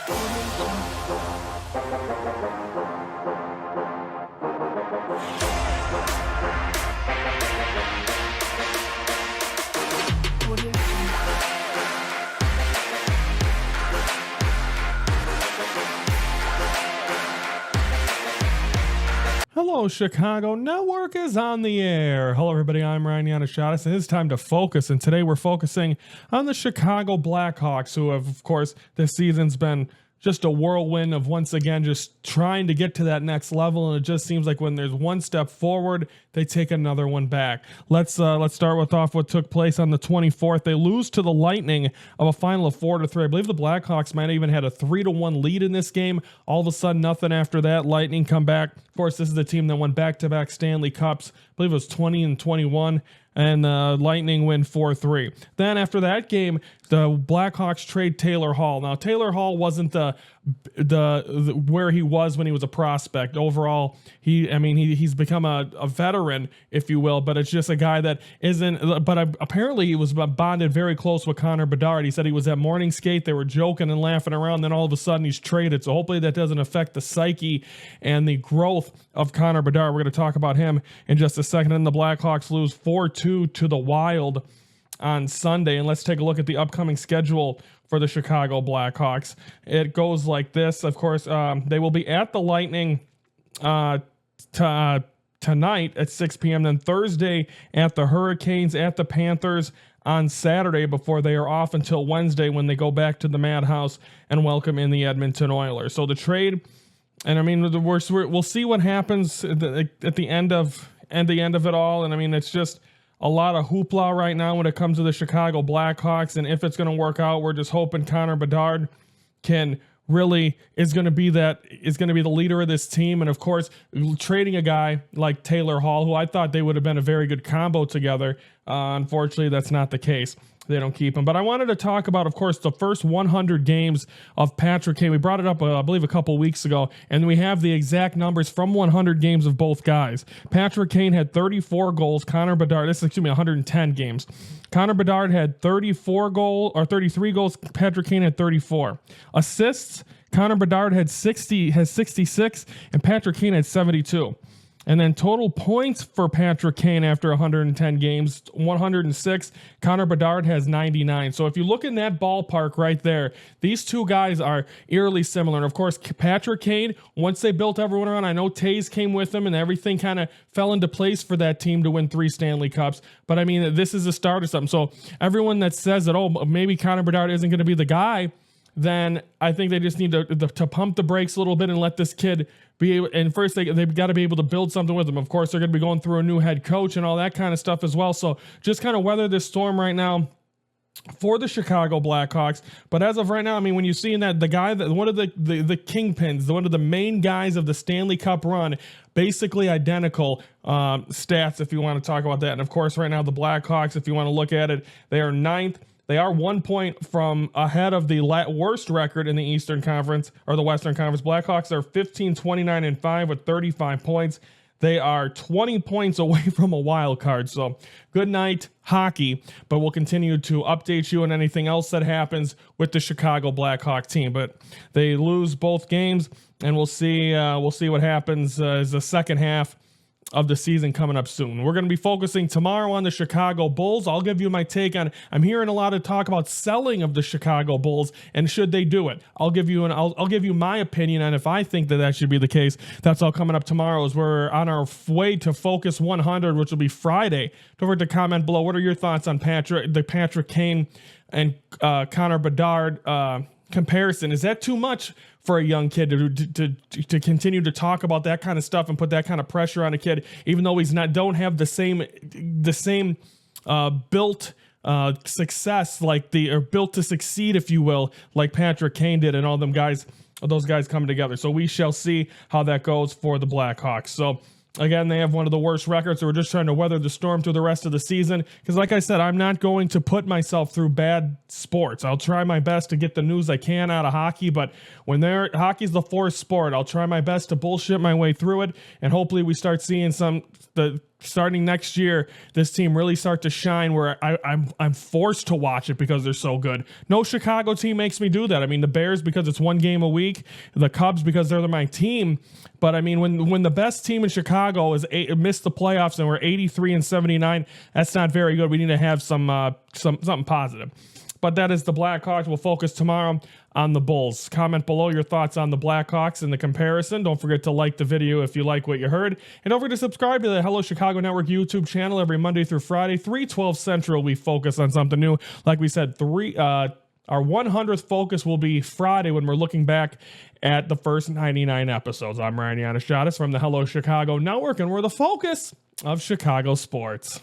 Hello, Chicago Network is on the air. Hello, everybody. I'm Ryan Yannishatis, and it's time to focus. And today we're focusing on the Chicago Blackhawks, who have, of course, this season's been just a whirlwind of once again just trying to get to that next level, and it just seems like when there's one step forward, they take another one back. Let's start off what took place on the 24th. They lose to the Lightning of a final of 4-3. I believe the Blackhawks might have even had a 3-1 lead in this game. All of a sudden, nothing after that. Lightning come back. Of course, this is the team that won back-to-back Stanley Cups. I believe it was 20 and 21. And Lightning win 4-3. Then after that game, the Blackhawks trade Taylor Hall. Now Taylor Hall wasn't the where he was when he was a prospect. Overall, he's become a veteran, if you will, but it's just a guy that isn't. But apparently he was bonded very close with Connor Bedard. He said he was at morning skate. They were joking and laughing around. Then all of a sudden he's traded. So hopefully that doesn't affect the psyche and the growth of Connor Bedard. We're going to talk about him in just a second. And the Blackhawks lose 4-2 to the Wild on Sunday. And let's take a look at the upcoming schedule for the Chicago Blackhawks. It goes like this. Of course, they will be at the Lightning tonight at 6 p.m. Then Thursday at the Hurricanes, at the Panthers on Saturday before they are off until Wednesday when they go back to the Madhouse and welcome in the Edmonton Oilers. So the trade, and I mean, we'll see what happens at the end of it all. And I mean, it's just a lot of hoopla right now when it comes to the Chicago Blackhawks, and if it's going to work out, we're just hoping Connor Bedard is going to be the leader of this team. And of course, trading a guy like Taylor Hall, who I thought they would have been a very good combo together. Unfortunately, that's not the case. They don't keep him. But I wanted to talk about, of course, the first 100 games of Patrick Kane. We brought it up, I believe, a couple weeks ago, and we have the exact numbers from 100 games of both guys. Patrick Kane had 34 goals. 110 games. Connor Bedard had 33 goals. Patrick Kane had 34. Assists, Connor Bedard has 66, and Patrick Kane had 72. And then total points for Patrick Kane after 110 games, 106. Connor Bedard has 99. So if you look in that ballpark right there, these two guys are eerily similar. And of course, Patrick Kane, once they built everyone around, I know Taze came with him and everything kind of fell into place for that team to win 3 Stanley Cups. But I mean, this is a start of something. So everyone that says that, oh, maybe Connor Bedard isn't going to be the guy, then I think they just need to pump the brakes a little bit and let this kid be able. And first, they've got to be able to build something with him. Of course, they're going to be going through a new head coach and all that kind of stuff as well. So just kind of weather this storm right now for the Chicago Blackhawks. But as of right now, I mean, when you see that the guy that one of the kingpins, one of the main guys of the Stanley Cup run, basically identical stats if you want to talk about that. And of course, right now the Blackhawks, if you want to look at it, they are 9th. They are 1 point from ahead of the worst record in the Eastern Conference or the Western Conference. Blackhawks are 15-29-5 with 35 points. They are 20 points away from a wild card. So good night, hockey. But we'll continue to update you on anything else that happens with the Chicago Blackhawk team. But they lose both games, and we'll see what happens as the second half of the season coming up soon. We're going to be focusing tomorrow on the Chicago Bulls. I'll give you my take on, I'm hearing a lot of talk about selling of the Chicago Bulls and should they do it. I'll give you my opinion on if I think that should be the case. That's all coming up tomorrow as we're on our way to Focus 100, which will be Friday. Don't forget to comment below. What are your thoughts on the Patrick Kane and Connor Bedard comparison? Is that too much for a young kid to continue to talk about that kind of stuff and put that kind of pressure on a kid, even though don't have the same built success or built to succeed, if you will, like Patrick Kane did, and all those guys coming together. So we shall see how that goes for the Blackhawks. So again, they have one of the worst records, so we're just trying to weather the storm through the rest of the season. Because like I said, I'm not going to put myself through bad sports. I'll try my best to get the news I can out of hockey, but when hockey's the fourth sport, I'll try my best to bullshit my way through it, and hopefully we start seeing starting next year, this team really start to shine where I'm forced to watch it because they're so good. No Chicago team makes me do that. I mean, the Bears because it's one game a week, the Cubs because they're my team. But I mean, when the best team in Chicago missed the playoffs and we're 83-79, that's not very good. We need to have something positive. But that is the Blackhawks. We'll focus tomorrow on the Bulls. Comment below your thoughts on the Blackhawks and the comparison. Don't forget to like the video if you like what you heard. And don't forget to subscribe to the Hello Chicago Network YouTube channel every Monday through Friday, 3:12 Central. We focus on something new. Like we said, our 100th focus will be Friday when we're looking back at the first 99 episodes. I'm Ryan Yanishadis from the Hello Chicago Network, and we're the focus of Chicago sports.